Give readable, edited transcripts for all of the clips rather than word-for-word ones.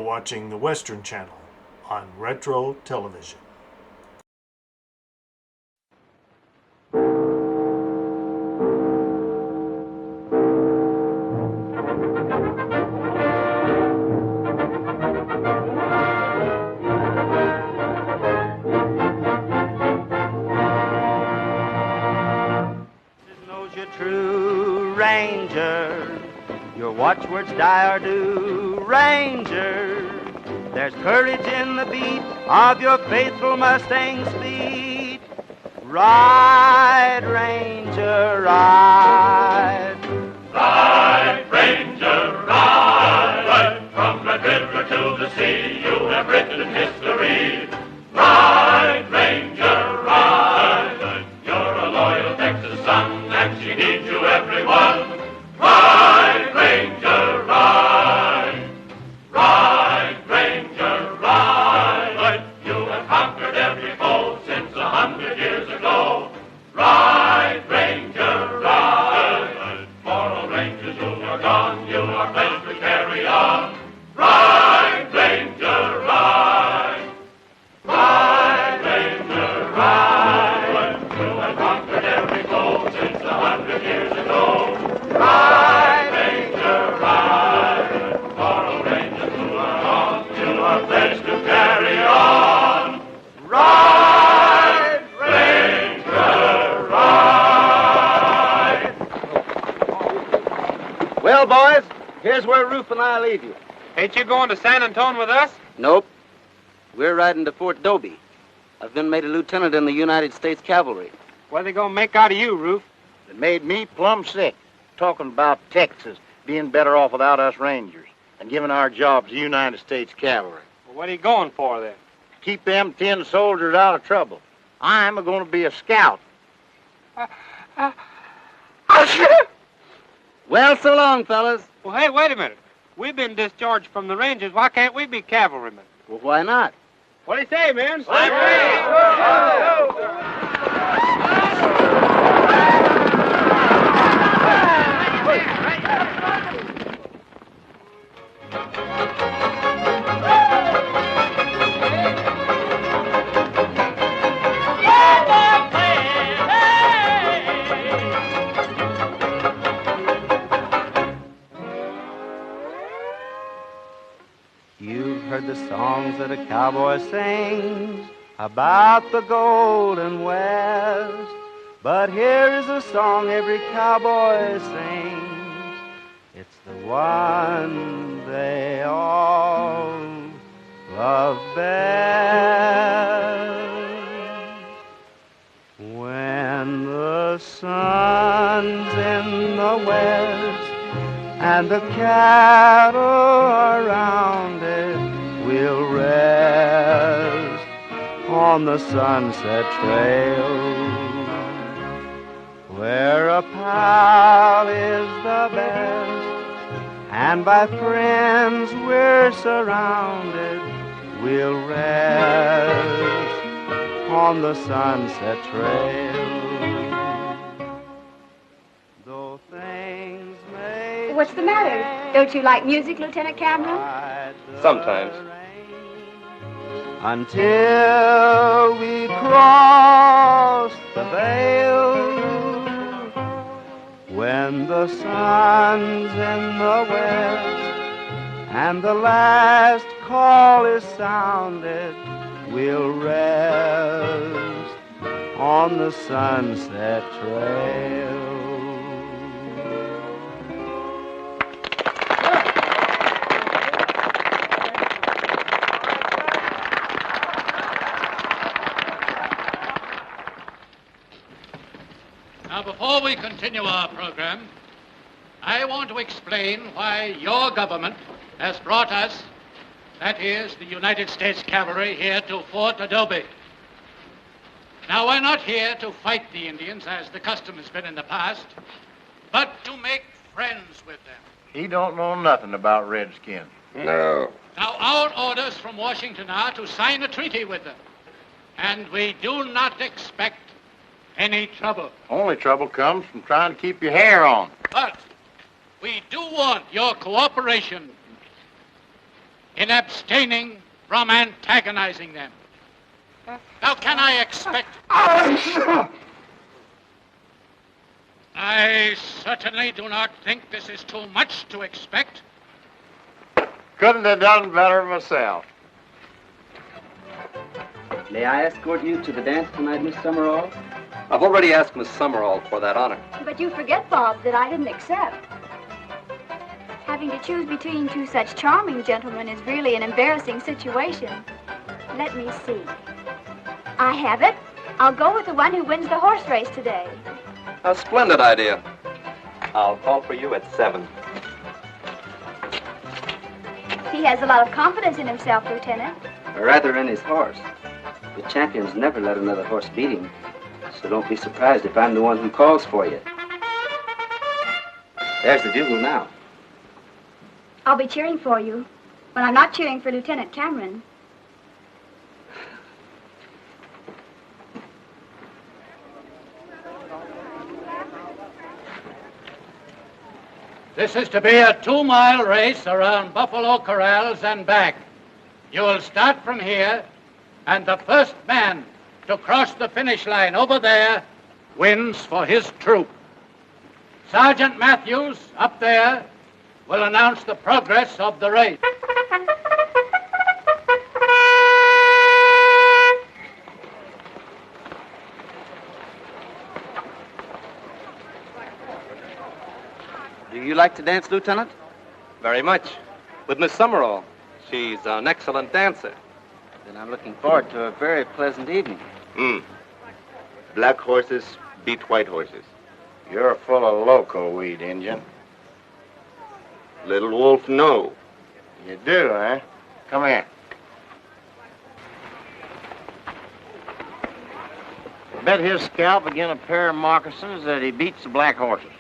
watching the Western Channel on Retro Television. Ranger, your watchwords die or do, Ranger. There's courage in the beat of your faithful Mustang's speed. Ride, Ranger, ride. Ride, Ranger, ride. Right from Red River to the sea, you have written history. Ride, Ranger, ride. You're a loyal Texas son, and she needs you, everyone. Ride, Ranger, ride. Ride, Ranger, ride. You have conquered every foe since 100 years ago. Ride, Ranger, ride. For all Rangers who are gone, you are pledged to carry on. Ride, Ranger, ride. Ride, Ranger, ride. You have conquered every foe since 100 years ago. Ride, Ranger, ride. For all Rangers who are gone, you are pledged to carry on. Ride, Ranger, ride. Well, boys, here's where Ruth and I leave you. Ain't you going to San Antone with us? Nope. We're riding to Fort Dobie. I've been made a lieutenant in the United States Cavalry. What are they going to make out of you, Ruth? It made me plumb sick, talking about Texas being better off without us Rangers and giving our jobs to the United States Cavalry. Well, what are you going for, then? Keep them 10 soldiers out of trouble. I'm going to be a scout. Well, so long, fellas. Well, hey, wait a minute. We've been discharged from the Rangers. Why can't we be cavalrymen? Well, why not? What do you say, men? You've heard the songs that a cowboy sings about the golden west, but here is a song every cowboy sings. It's the one they all love best. When the sun's in the west and the cattle around it will rest on the sunset trail, where a pal is the best, and by friends we're surrounded, we'll rest on the sunset trail. Though things may What's the matter? Don't you like music, Lieutenant Cameron? Sometimes. Until we cross the veil, when the sun's in the west and the last call is sounded, we'll rest on the sunset trail. Now, before we continue our program, I want to explain why your government has brought us, that is, the United States Cavalry, here to Fort Adobe. Now, we're not here to fight the Indians, as the custom has been in the past, but to make friends with them. He don't know nothing about Redskins. No. Now, our orders from Washington are to sign a treaty with them, and we do not expect any trouble. Only trouble comes from trying to keep your hair on. But we do want your cooperation in abstaining from antagonizing them. How can I expect... I certainly do not think this is too much to expect. Couldn't have done better myself. May I escort you to the dance tonight, Miss Summerall? I've already asked Miss Summerall for that honor. But you forget, Bob, that I didn't accept. Having to choose between two such charming gentlemen is really an embarrassing situation. Let me see. I have it. I'll go with the one who wins the horse race today. A splendid idea. I'll call for you at 7. He has a lot of confidence in himself, Lieutenant. Or rather, in his horse. The champions never let another horse beat him, so don't be surprised if I'm the one who calls for you. There's the bugle now. I'll be cheering for you when I'm not cheering for Lieutenant Cameron. This is to be a 2-mile race around Buffalo Corrals and back. You will start from here, and the first man to cross the finish line over there wins for his troop. Sergeant Matthews, up there, will announce the progress of the race. Do you like to dance, Lieutenant? Very much. With Miss Summerall. She's an excellent dancer. Then I'm looking forward to a very pleasant evening. Black horses beat white horses. You're full of loco weed, Injun. Little Wolf, no. You do, huh? Come here. Bet his scalp again a pair of moccasins that he beats the black horses.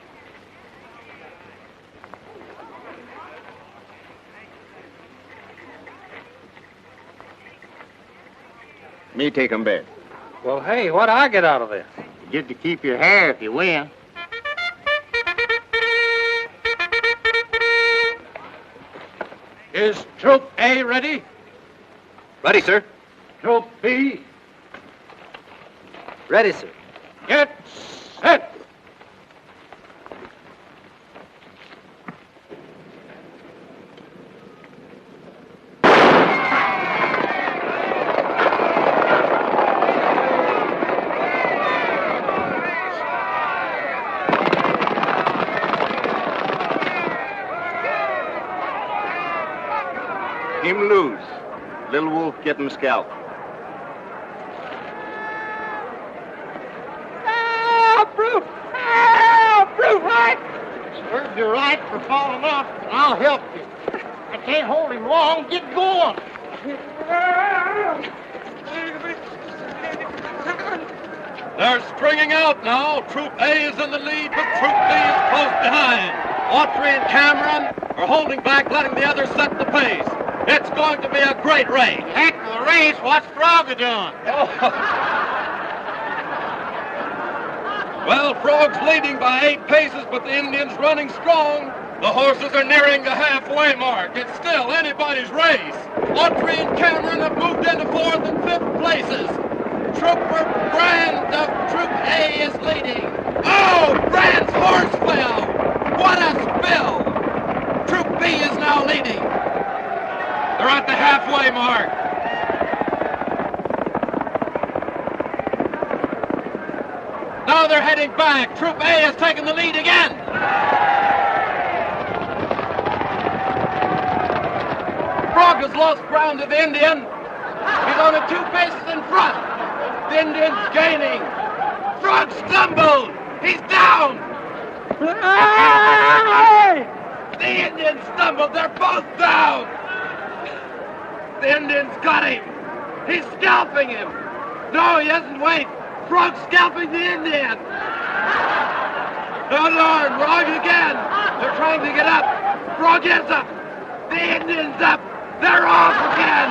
Me take 'em bet. Well, hey, what do I get out of this? You get to keep your hair if you win. Is Troop A ready? Ready, sir. Troop B, Ready, sir. get set. Him lose. Little Wolf get him scalp. Serves you right for falling off, and I'll help you. I can't hold him long. Get going. They're stringing out now. Troop A is in the lead, but Troop B is close behind. Autry and Cameron are holding back, letting the others set the pace. It's going to be a great race. Heck of a race. What's Frogger doing? Well, Frog's leading by 8 paces, but the Indians running strong. The horses are nearing the halfway mark. It's still anybody's race. Autry and Cameron have moved into 4th and 5th places. Trooper Brand of Troop A is leading. Oh, Brand's horse fell. What a spill. Troop B is now leading. They're at the halfway mark. Now they're heading back. Troop A has taken the lead again. Frog has lost ground to the Indian. He's only 2 paces in front. The Indian's gaining. Frog stumbled. He's down. The Indian stumbled. They're both down. The Indian's got him. He's scalping him. No, he doesn't wait. Frog's scalping the Indian. Oh, Lord, Frog again. They're trying to get up. Frog is up. The Indian's up. They're off again.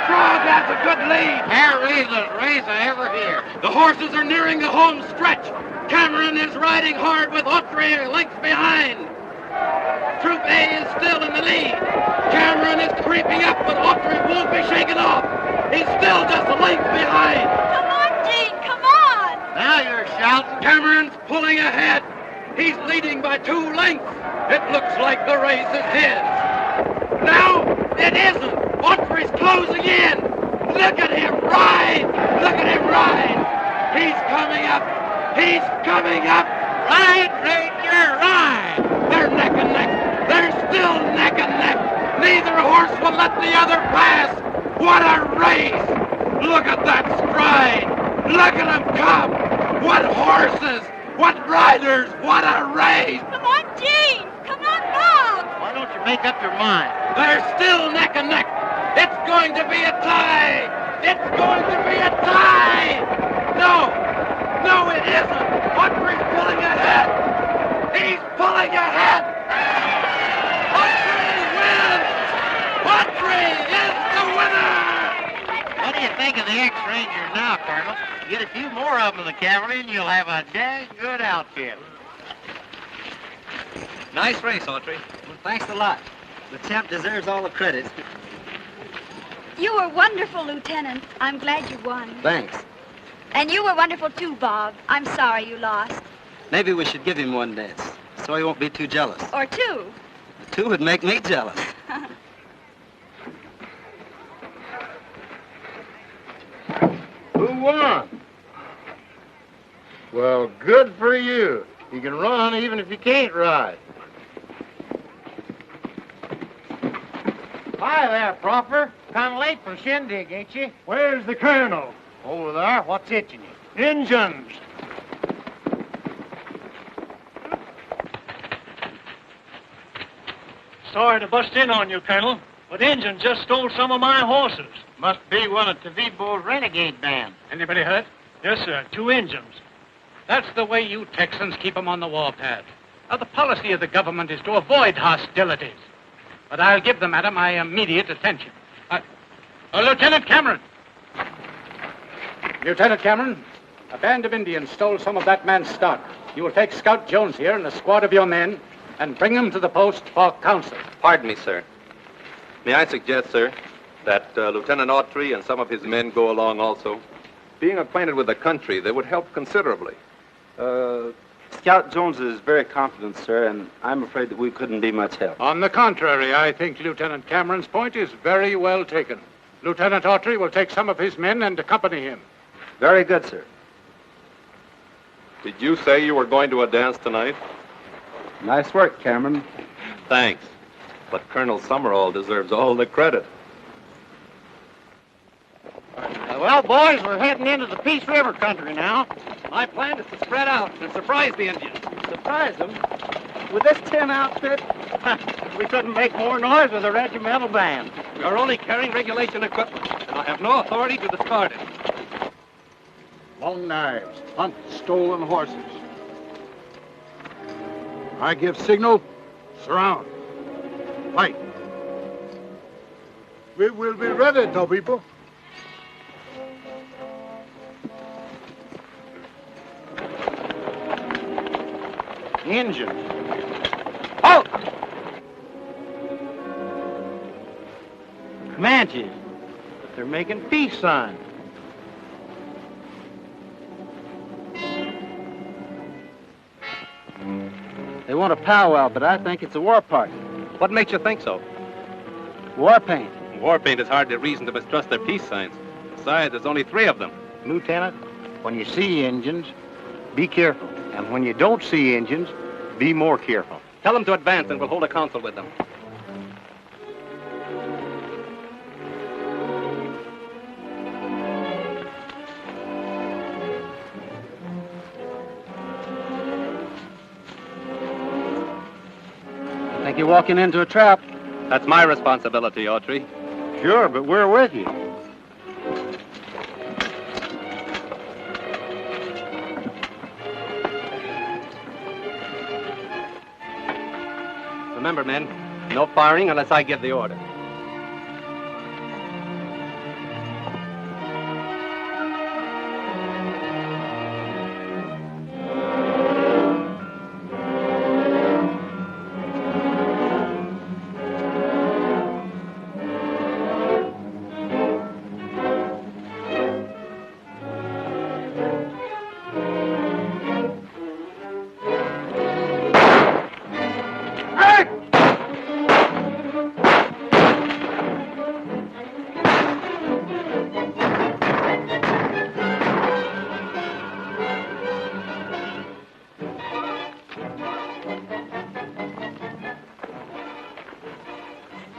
Frog has a good lead. Harry's race I ever hear. The horses are nearing the home stretch. Cameron is riding hard with Autry lengths behind. Troop A is still in the lead. Cameron is creeping up, but Autry won't be shaken off. He's still just a length behind. Come on, Gene, come on! Now you're shouting. Cameron's pulling ahead. He's leading by 2 lengths. It looks like the race is his. Now it isn't. Autry's closing in. Look at him ride. Look at him ride. He's coming up. He's coming up. Ride, Ranger, ride. They're neck and neck. They're still neck and neck. Neither horse will let the other pass. What a race. Look at that stride. Look at them come. What horses. What riders. What a race. Come on, Gene! Come on, Bob! Why don't you make up your mind? They're still neck and neck. It's going to be a tie. It's going to be a tie. No. No, it isn't. Autry's pulling ahead. He's pulling ahead. Autry wins. Autry is the winner. What do you think of the ex-Rangers now, Colonel? Get a few more of them in the cavalry and you'll have a dang good outfit. Nice race, Autry. Well, thanks a lot. The champ deserves all the credit. You were wonderful, Lieutenant. I'm glad you won. Thanks. And you were wonderful too, Bob. I'm sorry you lost. Maybe we should give him one dance, so he won't be too jealous. Or 2. 2 would make me jealous. Who won? Well, good for you. You can run even if you can't ride. Hi there, Proffer. Kind of late for the shindig, ain't you? Where's the colonel? Over there. What's itching you? Injuns. Sorry to bust in on you, Colonel, but Injuns just stole some of my horses. Must be one of Tavibo's renegade band. Anybody hurt? Yes, sir. 2 Injuns. That's the way you Texans keep 'em on the warpath. Now, the policy of the government is to avoid hostilities. But I'll give the matter my immediate attention. Lieutenant Cameron. Lieutenant Cameron, a band of Indians stole some of that man's stock. You will take Scout Jones here and a squad of your men and bring them to the post for counsel. Pardon me, sir. May I suggest, sir, that Lieutenant Autry and some of his men go along also? Being acquainted with the country, they would help considerably. Scout Jones is very confident, sir, and I'm afraid that we couldn't be much help. On the contrary, I think Lieutenant Cameron's point is very well taken. Lieutenant Autry will take some of his men and accompany him. Very good, sir. Did you say you were going to a dance tonight? Nice work, Cameron. Thanks. But Colonel Summerall deserves all the credit. Well, boys, we're heading into the Peace River country now. My plan is to spread out and surprise the Indians. Surprise them? With this 10 outfit? We couldn't make more noise with a regimental band. We are only carrying regulation equipment, and I have no authority to discard it. Long knives, hunt stolen horses. I give signal, surround. Fight. We will be ready, no people. Engines. Halt! Comanches. But they're making peace signs. They want a powwow, but I think it's a war party. What makes you think so? War paint. War paint is hardly reason to mistrust their peace signs. Besides, there's only 3 of them. Lieutenant, when you see engines, be careful. And when you don't see engines, be more careful. Tell them to advance, and we'll hold a council with them. I think you're walking into a trap. That's my responsibility, Autry. Sure, but we're with you. Remember, men, no firing unless I give the order.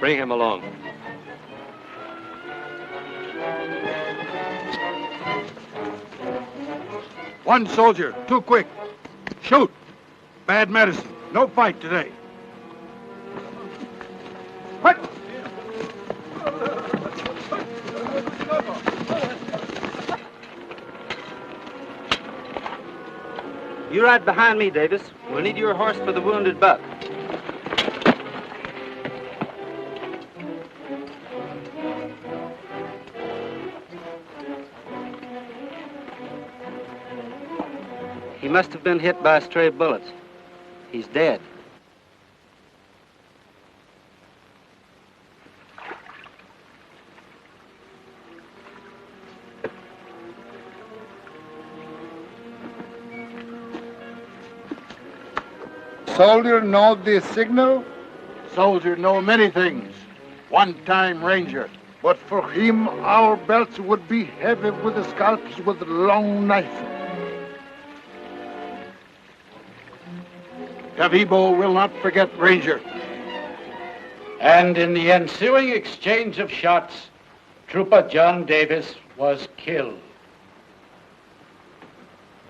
Bring him along. One soldier, too quick. Shoot. Bad medicine. No fight today. What? You ride behind me, Davis. We'll need your horse for the wounded buck. He must have been hit by stray bullets. He's dead. Soldier know the signal? Soldier know many things. One-time ranger. But for him, our belts would be heavy with the scalps with a long knife. Cavibo will not forget Ranger. And in the ensuing exchange of shots, Trooper John Davis was killed.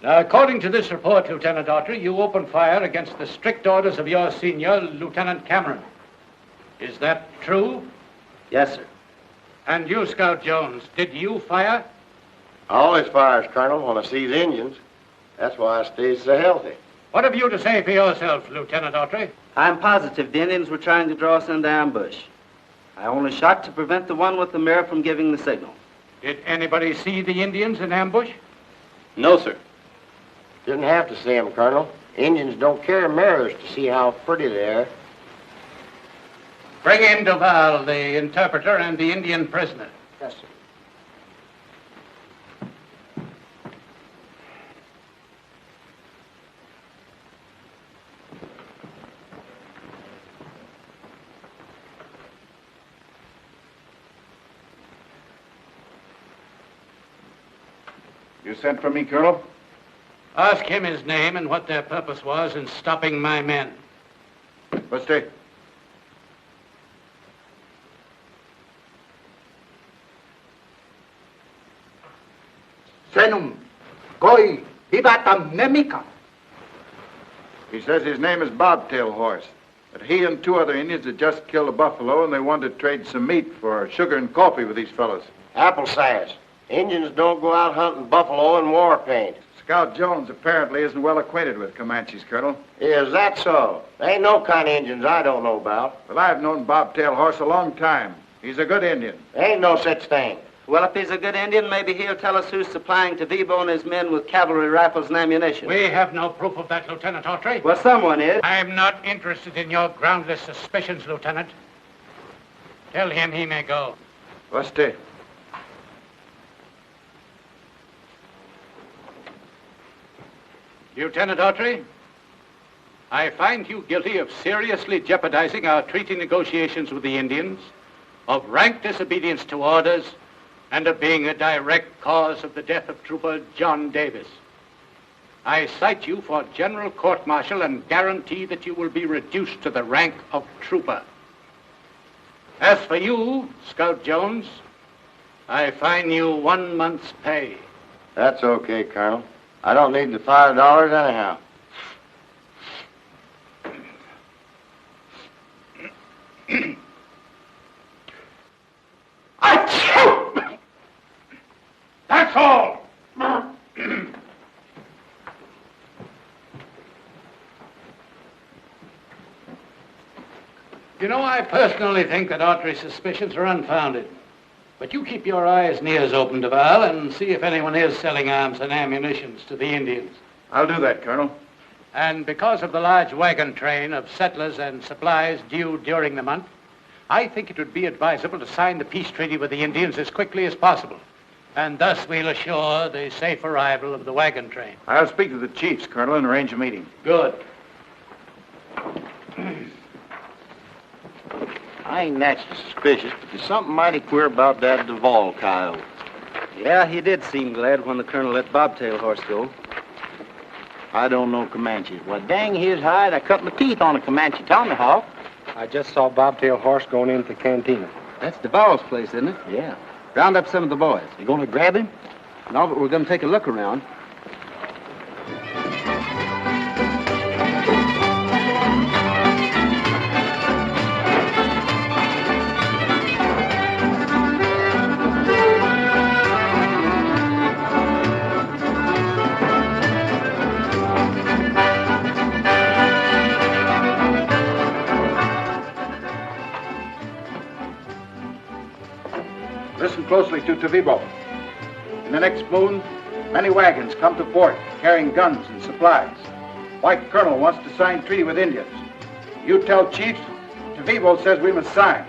Now, according to this report, Lieutenant Autry, you opened fire against the strict orders of your senior, Lieutenant Cameron. Is that true? Yes, sir. And you, Scout Jones, did you fire? I always fires, Colonel, when I sees Indians. That's why I stays so healthy. What have you to say for yourself, Lieutenant Autry? I'm positive the Indians were trying to draw us into ambush. I only shot to prevent the one with the mirror from giving the signal. Did anybody see the Indians in ambush? No, sir. Didn't have to see 'em, Colonel. Indians don't carry mirrors to see how pretty they are. Bring in Duval, the interpreter, and the Indian prisoner. Yes, sir. You sent for me, Colonel? Ask him his name and what their purpose was in stopping my men. Basti. Senum, Goi, Vivatam Nemika. He says his name is Bobtail Horse. That he and two other Indians had just killed a buffalo and they wanted to trade some meat for sugar and coffee with these fellows. Apple size. Indians don't go out hunting buffalo in war paint. Scout Jones apparently isn't well acquainted with Comanches, Colonel. Is that so? There ain't no kind of Indians I don't know about. Well, I've known Bobtail Horse a long time. He's a good Indian. There ain't no such thing. Well, if he's a good Indian, maybe he'll tell us who's supplying Tavibo and his men with cavalry rifles and ammunition. We have no proof of that, Lieutenant Autry. Well, someone is. I'm not interested in your groundless suspicions, Lieutenant. Tell him he may go. Basti. Lieutenant Autry, I find you guilty of seriously jeopardizing our treaty negotiations with the Indians, of rank disobedience to orders, and of being a direct cause of the death of Trooper John Davis. I cite you for general court-martial and guarantee that you will be reduced to the rank of trooper. As for you, Scout Jones, I fine you 1 month's pay. That's okay, Colonel. I don't need the $5 anyhow. That's all! You know, I personally think that Autry's suspicions are unfounded. But you keep your eyes and ears open, Duval, and see if anyone is selling arms and ammunition to the Indians. I'll do that, Colonel. And because of the large wagon train of settlers and supplies due during the month, I think it would be advisable to sign the peace treaty with the Indians as quickly as possible. And thus we'll assure the safe arrival of the wagon train. I'll speak to the chiefs, Colonel, and arrange a meeting. Good. I ain't naturally suspicious, but there's something mighty queer about that Duval coyote. Yeah, he did seem glad when the colonel let Bobtail Horse go. I don't know Comanches. Well, dang his hide, I cut my teeth on a Comanche tomahawk. I just saw Bobtail Horse going into the cantina. That's DeVal's place, isn't it? Yeah. Round up some of the boys. You going to grab him? No, but we're going to take a look around. Listen closely to Tavibo. In the next moon, many wagons come to port carrying guns and supplies. White Colonel wants to sign treaty with Indians. You tell chiefs, Tavibo says we must sign.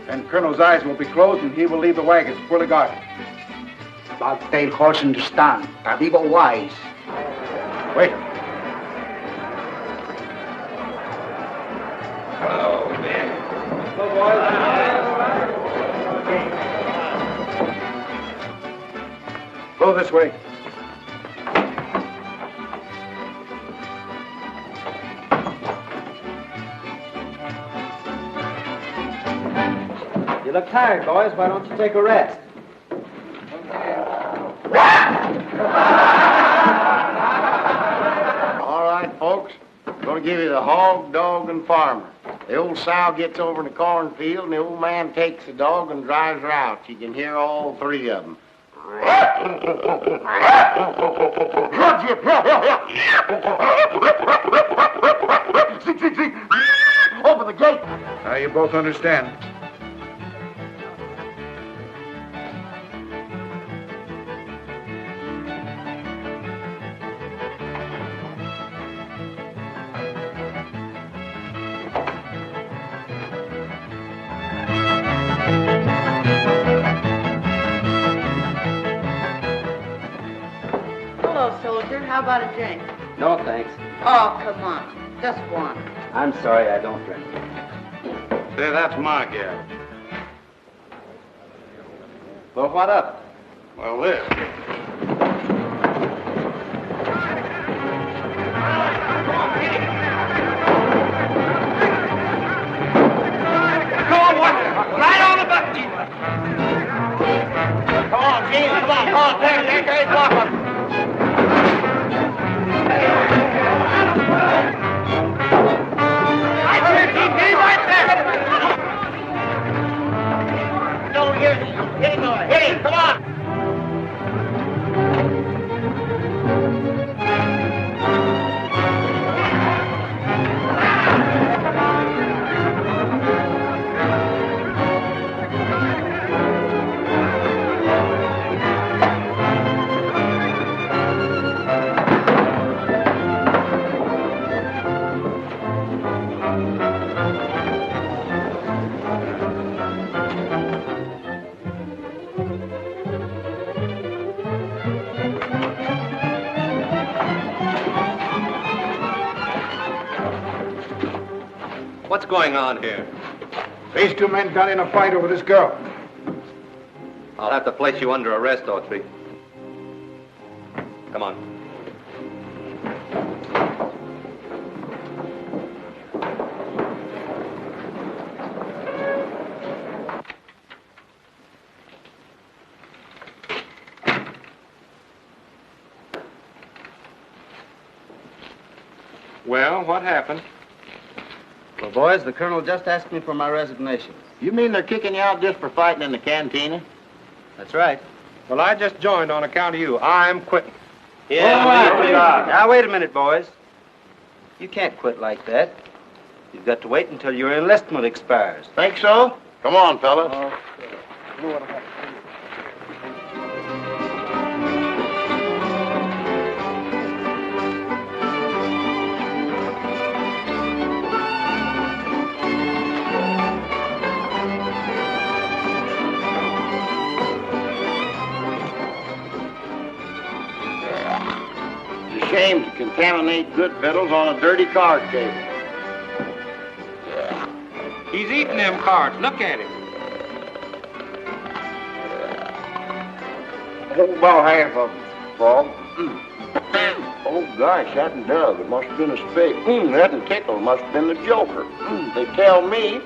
Then Colonel's eyes will be closed and he will leave the wagons fully guarded. Bobtail Horse understand. Tavibo wise. Wait. Hello, man. Go this way. You look tired, boys. Why don't you take a rest? All right, folks. I'm going to give you the hog, dog, and farmer. The old sow gets over in the cornfield, and the old man takes the dog and drives her out. You can hear all three of them. Open the gate. Now you both understand. Hello, soldier. How about a drink? No, thanks. Oh, come on. Just one. I'm sorry, I don't drink. Say, that's my gal. Well, what up? Well, this. Come on, boy. Right on the butt, Chief. Come on, Chief. Come on. Come on. There, block one. Right there, Chief. Get him right there. Don't hear me. Hit him, boy. Hit him. Come on. What's going on here? These two men got in a fight over this girl. I'll have to place you under arrest, Autry. Come on. Well, what happened? Well, boys, the colonel just asked me for my resignation. You mean they're kicking you out just for fighting in the cantina? That's right. Well, I just joined on account of you. I'm quitting. Now, wait a minute, boys. You can't quit like that. You've got to wait until your enlistment expires. Think so? Come on, fellas. Shame to contaminate good victuals on a dirty card table. He's eating them cards. Look at him. About half of them. Frog. Oh, gosh, that done dug. It must have been a spade. That done tickled. Must have been the joker. They tell me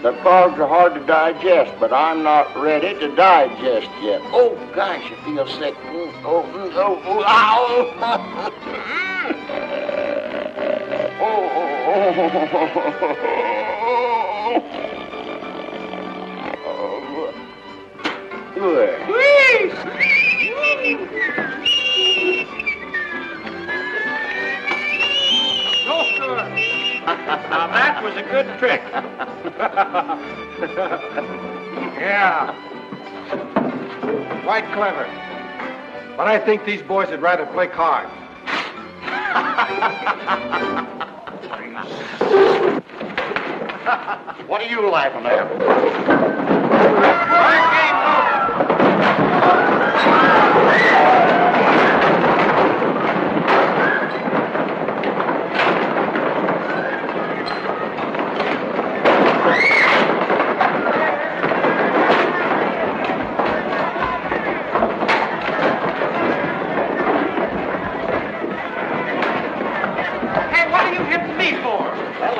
that frogs are hard to digest, but I'm not ready to digest yet. Oh, gosh, I feel sick. Ow! Good. Now that was a good trick. Yeah. Quite clever. But I think these boys would rather play cards. What are you laughing at?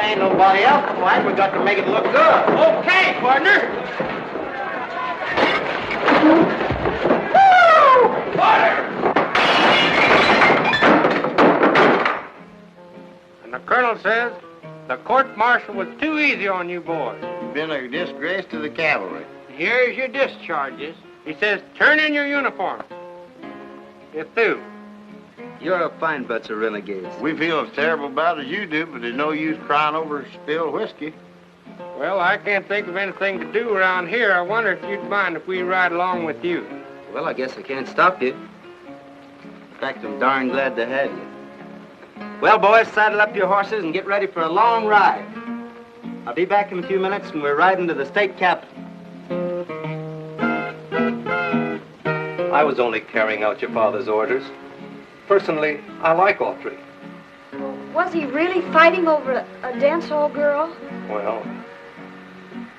Ain't nobody else to fight. We got to make it look good. Okay, partner. And the colonel says the court-martial was too easy on you boys. You've been a disgrace to the cavalry. Here's your discharges. He says turn in your uniform. You're through. You're a fine bunch of renegades. We feel as terrible about as you do, but there's no use crying over spilled whiskey. Well, I can't think of anything to do around here. I wonder if you'd mind if we ride along with you. Well, I guess I can't stop you. In fact, I'm darn glad to have you. Well, boys, saddle up your horses and get ready for a long ride. I'll be back in a few minutes, and we're riding to the state capital. I was only carrying out your father's orders. Personally, I like Autry. Was he really fighting over a dance hall girl? Well,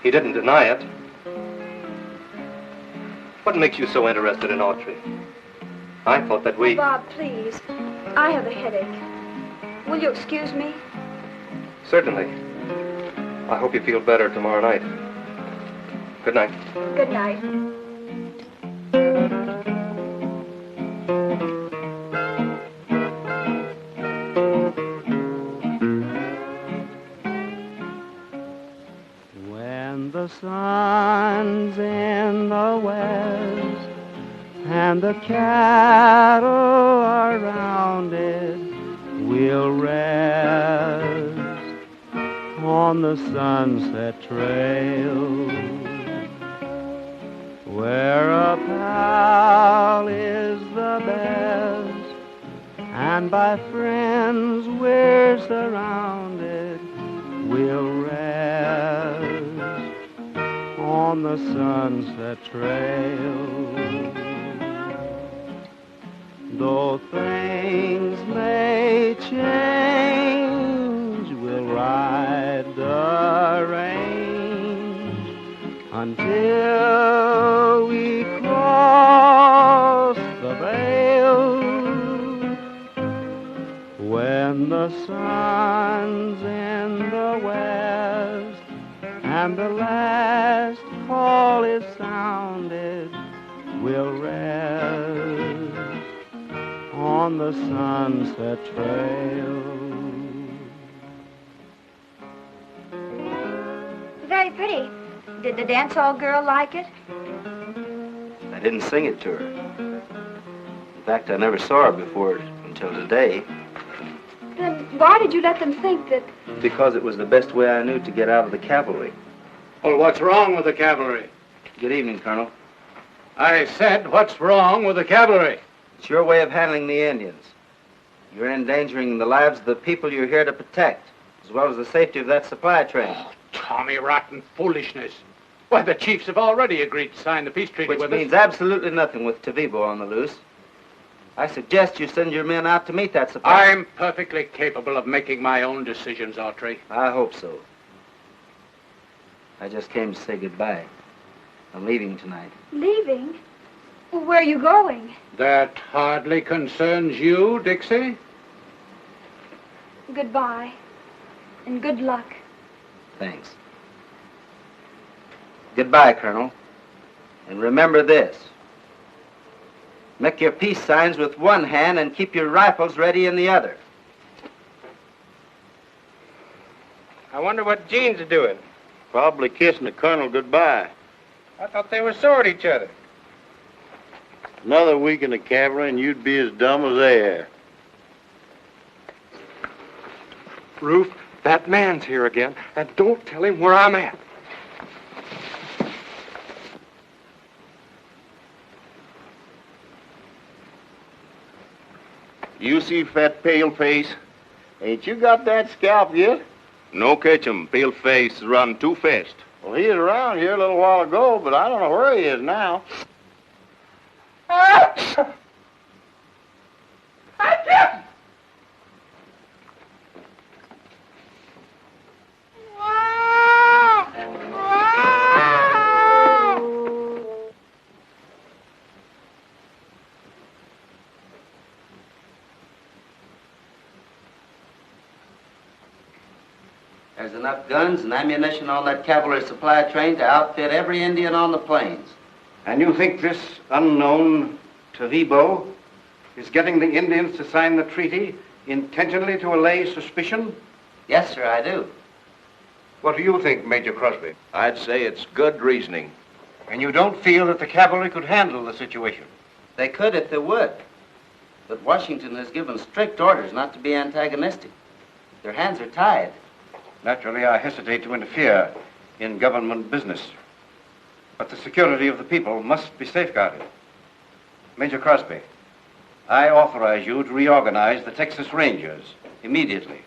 he didn't deny it. What makes you so interested in Autry? I thought that we... Oh, Bob, please. I have a headache. Will you excuse me? Certainly. I hope you feel better tomorrow night. Good night. Good night. The sun's in the west, and the cattle are rounded. We'll rest on the sunset trail, where a pal is the best, and by friends we're surrounded. We'll rest on the sunset trail. Though things may change, we'll ride the range until we cross the vale. When the sun's in the west and the last call is sounded, we'll rest on the sunset trail. Very pretty. Did the dance hall girl like it? I didn't sing it to her. In fact, I never saw her before until today. Then why did you let them think that... Because it was the best way I knew to get out of the cavalry. Well, what's wrong with the cavalry? Good evening, Colonel. I said, what's wrong with the cavalry? It's your way of handling the Indians. You're endangering the lives of the people you're here to protect, as well as the safety of that supply train. Oh, Tommy rotten foolishness. Why, the chiefs have already agreed to sign the peace treaty with us. Which means absolutely nothing with Tavibo on the loose. I suggest you send your men out to meet that supply. I'm perfectly capable of making my own decisions, Autry. I hope so. I just came to say goodbye. I'm leaving tonight. Leaving? Where are you going? That hardly concerns you, Dixie. Goodbye. And good luck. Thanks. Goodbye, Colonel. And remember this. Make your peace signs with one hand and keep your rifles ready in the other. I wonder what Gene's doing. Probably kissing the Colonel goodbye. I thought they were sore at each other. Another week in the cavalry and you'd be as dumb as air. Ruth, that man's here again, and don't tell him where I'm at. You see, fat pale face? Ain't you got that scalp yet? No catch him. Pale face run too fast. Well, he was around here a little while ago, but I don't know where he is now. There's enough guns and ammunition on that cavalry supply train to outfit every Indian on the plains. And you think this unknown Tavibo is getting the Indians to sign the treaty intentionally to allay suspicion? Yes, sir, I do. What do you think, Major Crosby? I'd say it's good reasoning. And you don't feel that the cavalry could handle the situation? They could if they would. But Washington has given strict orders not to be antagonistic. Their hands are tied. Naturally, I hesitate to interfere in government business. But the security of the people must be safeguarded. Major Crosby, I authorize you to reorganize the Texas Rangers immediately,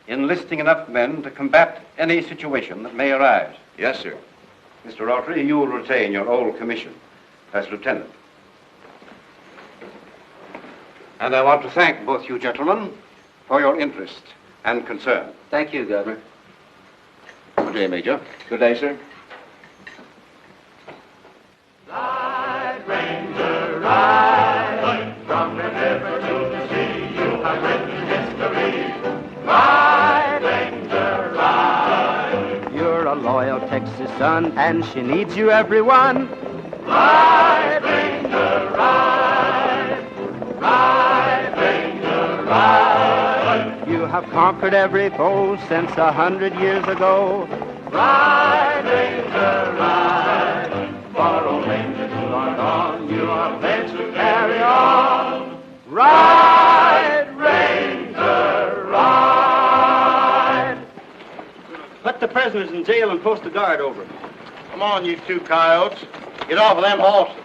enlisting enough men to combat any situation that may arise. Yes, sir. Mr. Autry, you will retain your old commission as lieutenant. And I want to thank both you gentlemen for your interest and concern. Thank you, Governor. Good day, Major. Good day, sir. Ride, Ranger, ride. From the river to the sea, you have written history. Ride, Ranger, ride. You're a loyal Texas son, and she needs you, everyone. Ride, Ranger, ride. Ride, Ranger, ride. You have conquered every foe since 100 years ago. Ride, Ranger, ride. For old Rangers who are gone, you are meant to carry on. Ride, Ranger, ride. Put the prisoners in jail and post a guard over them. Come on, you two coyotes. Get off of them horses.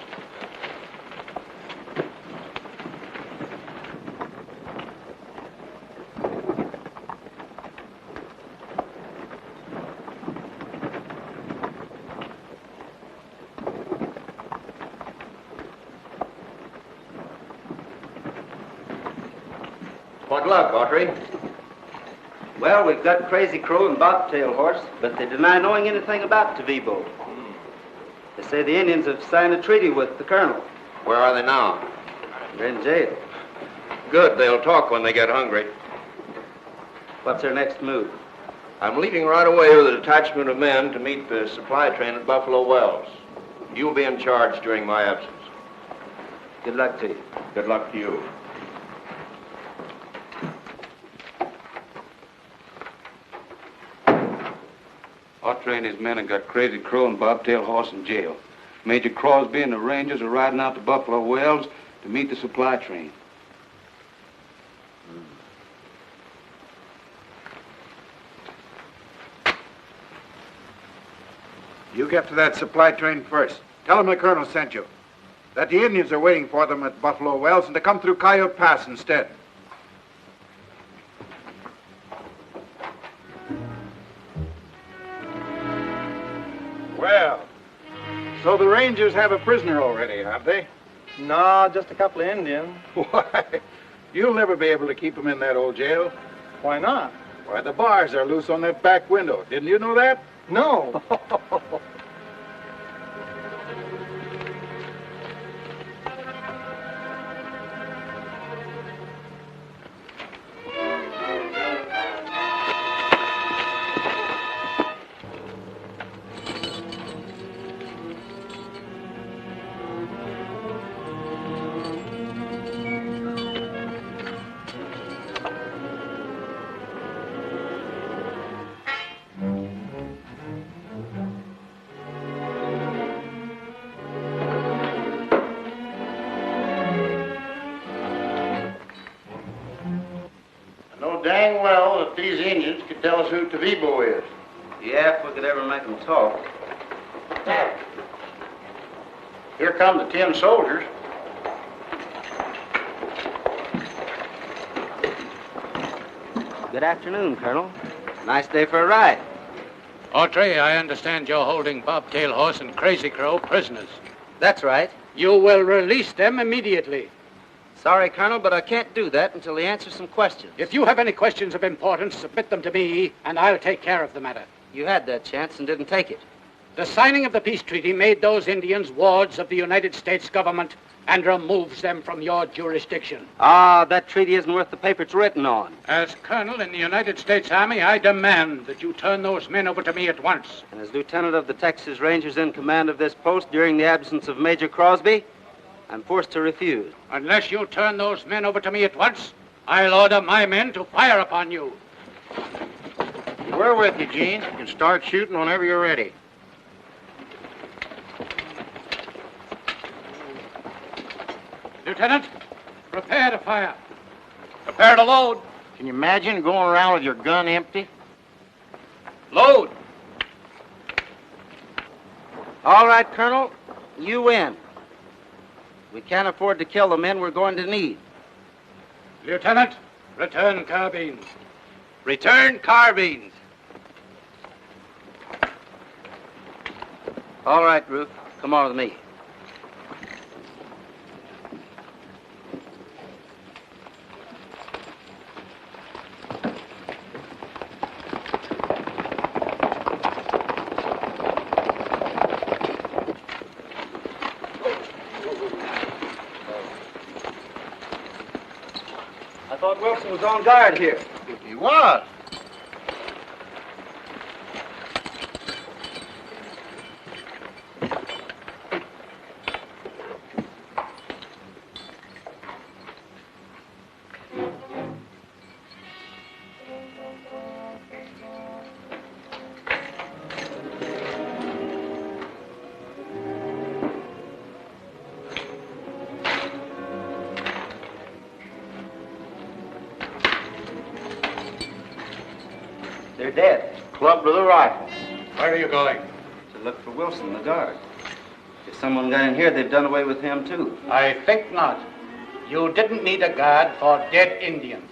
What luck, Autry? Well, we've got Crazy Crow and Bobtail Horse, but they deny knowing anything about Tavibo. They say the Indians have signed a treaty with the colonel. Where are they now? They're in jail. Good, they'll talk when they get hungry. What's their next move? I'm leaving right away with a detachment of men to meet the supply train at Buffalo Wells. You'll be in charge during my absence. Good luck to you. Good luck to you. Autry and his men have got Crazy Crow and Bobtail Horse in jail. Major Crosby and the Rangers are riding out to Buffalo Wells to meet the supply train. You get to that supply train first. Tell them the colonel sent you. That the Indians are waiting for them at Buffalo Wells and to come through Coyote Pass instead. Well, so the Rangers have a prisoner already, have they? No, just a couple of Indians. Why, you'll never be able to keep them in that old jail. Why not? Why, the bars are loose on that back window. Didn't you know that? No. dang well that these Indians could tell us who Tavibo is. Yeah, if we could ever make them talk. Here come the 10 soldiers. Good afternoon, Colonel. Nice day for a ride. Autry, I understand you're holding Bobtail Horse and Crazy Crow prisoners. That's right. You will release them immediately. Sorry, Colonel, but I can't do that until they answer some questions. If you have any questions of importance, submit them to me, and I'll take care of the matter. You had that chance and didn't take it. The signing of the peace treaty made those Indians wards of the United States government and removes them from your jurisdiction. Ah, that treaty isn't worth the paper it's written on. As colonel in the United States Army, I demand that you turn those men over to me at once. And as lieutenant of the Texas Rangers in command of this post during the absence of Major Crosby, I'm forced to refuse. Unless you turn those men over to me at once, I'll order my men to fire upon you. We're with you, Gene. You can start shooting whenever you're ready. Lieutenant, prepare to fire. Prepare to load. Can you imagine going around with your gun empty? Load. All right, Colonel, you win. We can't afford to kill the men we're going to need. Lieutenant, return carbines. Return carbines. All right, Ruth, come on with me. I thought Wilson was on guard here. He was. They're dead. Clubbed with a rifle. Where are you going? To look for Wilson, the guard. If someone got in here, they've done away with him, too. I think not. You didn't need a guard for dead Indians.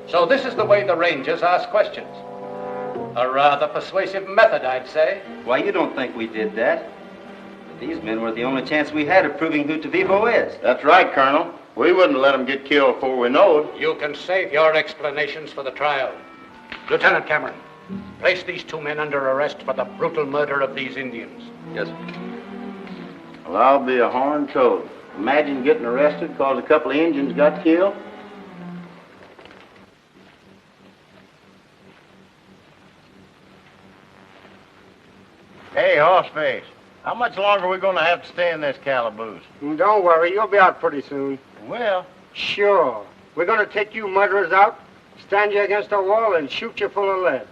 So this is the way the Rangers ask questions. A rather persuasive method, I'd say. Why, you don't think we did that? These men were the only chance we had of proving who Tavibo is. That's right, Colonel. We wouldn't let them get killed before we knowed. You can save your explanations for the trial. Lieutenant Cameron, place these two men under arrest for the brutal murder of these Indians. Yes, sir. Well, I'll be a horned toad. Imagine getting arrested because a couple of Indians got killed. Hey, Horseface, how much longer are we going to have to stay in this calaboose? Don't worry, you'll be out pretty soon. Well, Sure. We're going to take you murderers out, stand you against a wall, and shoot you full of lead.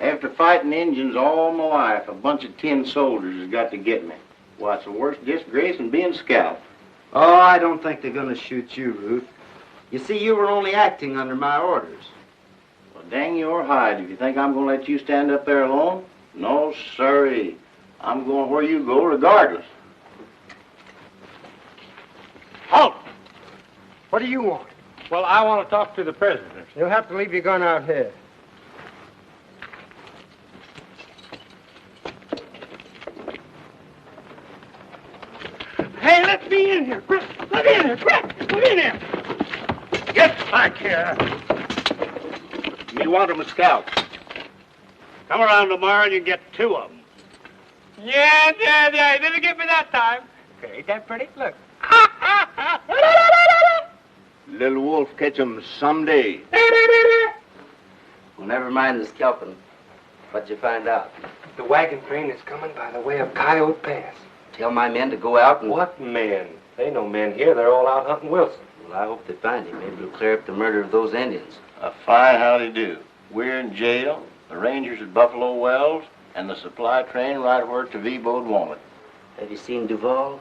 after fighting Indians all my life, a bunch of tin soldiers has got to get me. Why, it's the worst disgrace than being scalped. Oh, I don't think they're going to shoot you, Ruth. You see, you were only acting under my orders. Well, dang your hide if you think I'm going to let you stand up there alone. No, sirree. I'm going where you go regardless. Halt! What do you want? Well, I want to talk to the prisoners. You'll have to leave your gun out here. Hey, let me in here, quick! Let me in here, quick! Let me in here! Get back here! You want them scalped? Come around tomorrow and you get 2 of them. Yeah. Didn't get me that time. Okay, ain't that pretty? Look. Little wolf catch 'em someday. Well, never mind the scalping. What'd you find out? The wagon train is coming by the way of Coyote Pass. Tell my men to go out and... What men? There ain't no men here. They're all out hunting Wilson. Well, I hope they find him. Maybe it'll clear up the murder of those Indians. A fine howdy do. We're in jail, the Rangers at Buffalo Wells, and the supply train right where Tavibo'd want it. Have you seen Duval?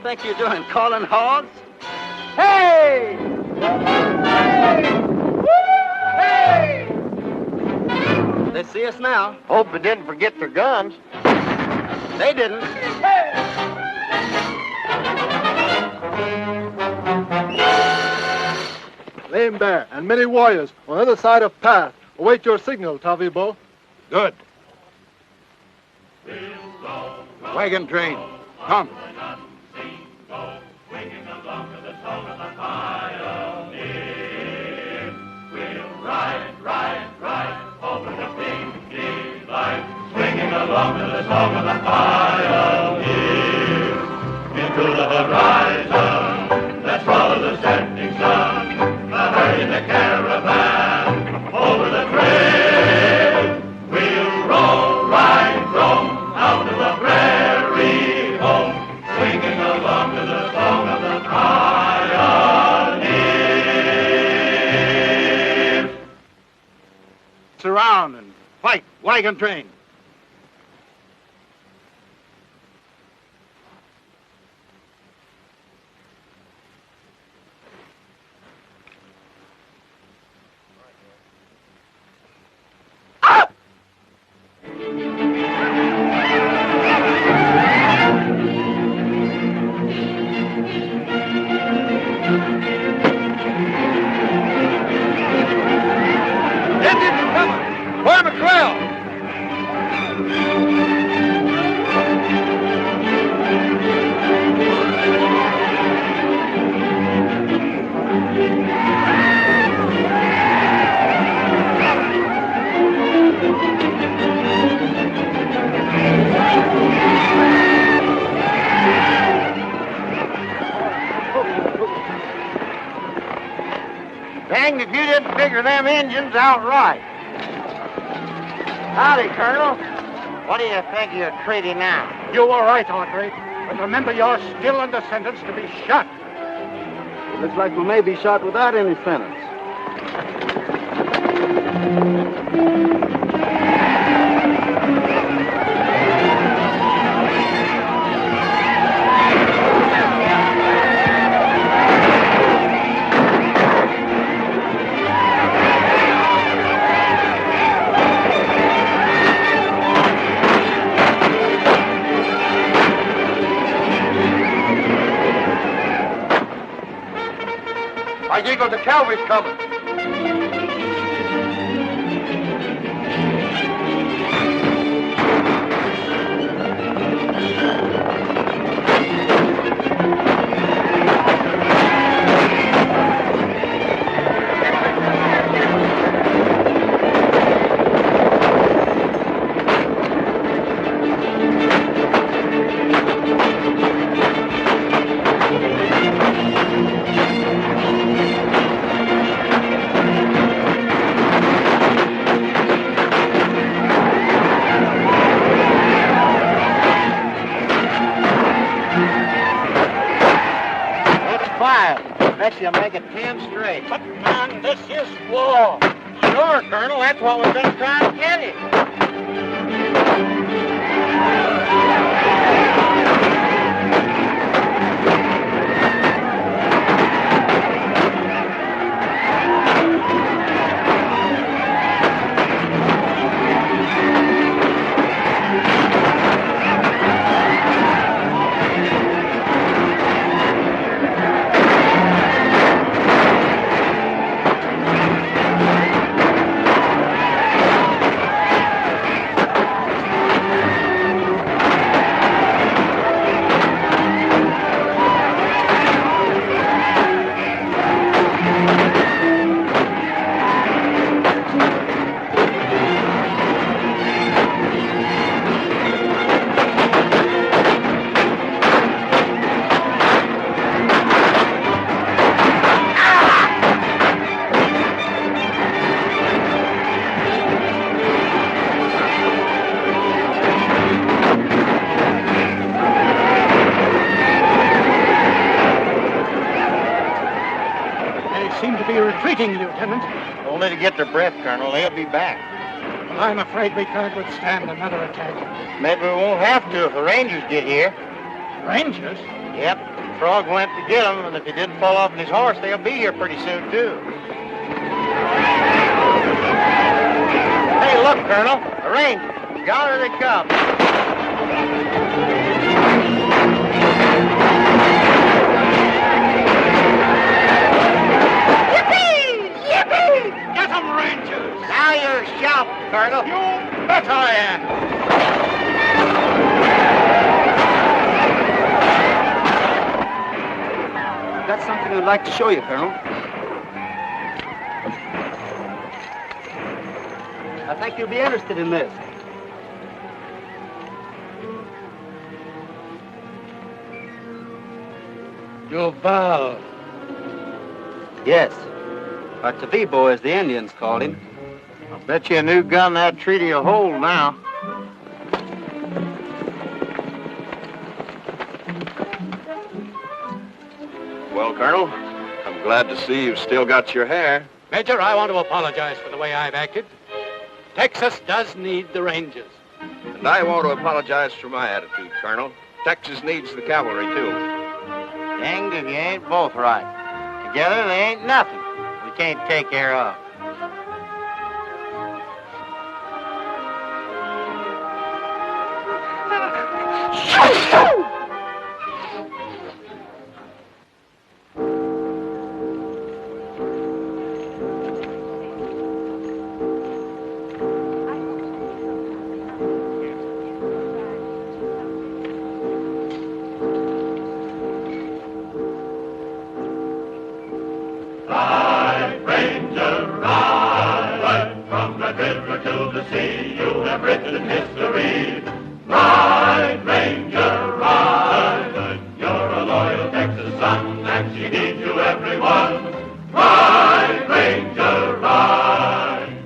think you're doing, calling hogs? Hey! Hey! They see us now. Hope they didn't forget their guns. They didn't. Lame Bear and many warriors on the other side of path. Await your signal, Tavibo. Good. Wagon train, come. Swinging along to the song of the pioneer. Into the horizon, let's follow the setting sun. Hurry the caravan over the trail. We'll roll right from out of the prairie home. Swinging along to the song of the pioneer. Surround and fight, wagon train. Danged if you didn't figure them engines out right. Howdy, Colonel. What do you think of your treaty now? You were right, Autry. But remember, you're still under sentence to be shot. It looks like we may be shot without any sentence. Eagle, the cavalry's coming. Bet you make it 10 straight. But, man, this is war. Sure, Colonel. That's what we've been trying to get you. Retreating, Lieutenant. Only to get their breath, Colonel. They'll be back. Well, I'm afraid we can't withstand another attack. Maybe we won't have to if the Rangers get here. Rangers? Yep. Frog went to get him, and if he didn't fall off his horse, they'll be here pretty soon, too. Hey, look, Colonel. A ranger. Yonder they come. Yippee! Yippee! Get them, Rangers! Now you're shouting, Colonel. You bet I am. I've got something I'd like to show you, Colonel. I think you'll be interested in this. Duval. Yes. Or Tavibo, as the Indians called him. I'll bet you a new gun that treaty will hold now. Well, Colonel, I'm glad to see you've still got your hair. Major, I want to apologize for the way I've acted. Texas does need the Rangers. And I want to apologize for my attitude, Colonel. Texas needs the cavalry, too. Danged if you ain't both right. Together, they ain't nothing we can't take care of. Ride, Ranger, ride from Red River to the sea. You have written history. Ride, Ranger, ride. You're a loyal Texas son, and she needs you, everyone. Ride, Ranger, ride.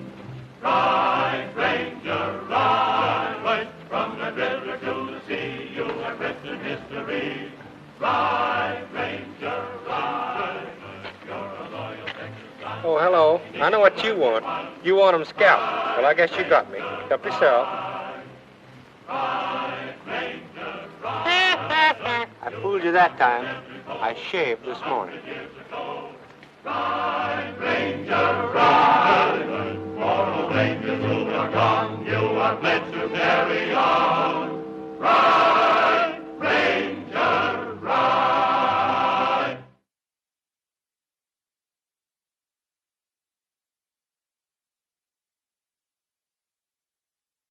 Ride, Ranger, ride from Red River to the sea. You have written history. Ride, Ranger, ride. Oh, hello. I know what you want. You want 'em scalped. Well, I guess you got me. Help yourself. I fooled you that time. I shaved this morning. Ride, Ranger, ride. For all Rangers who are gone, you are pledged to carry on.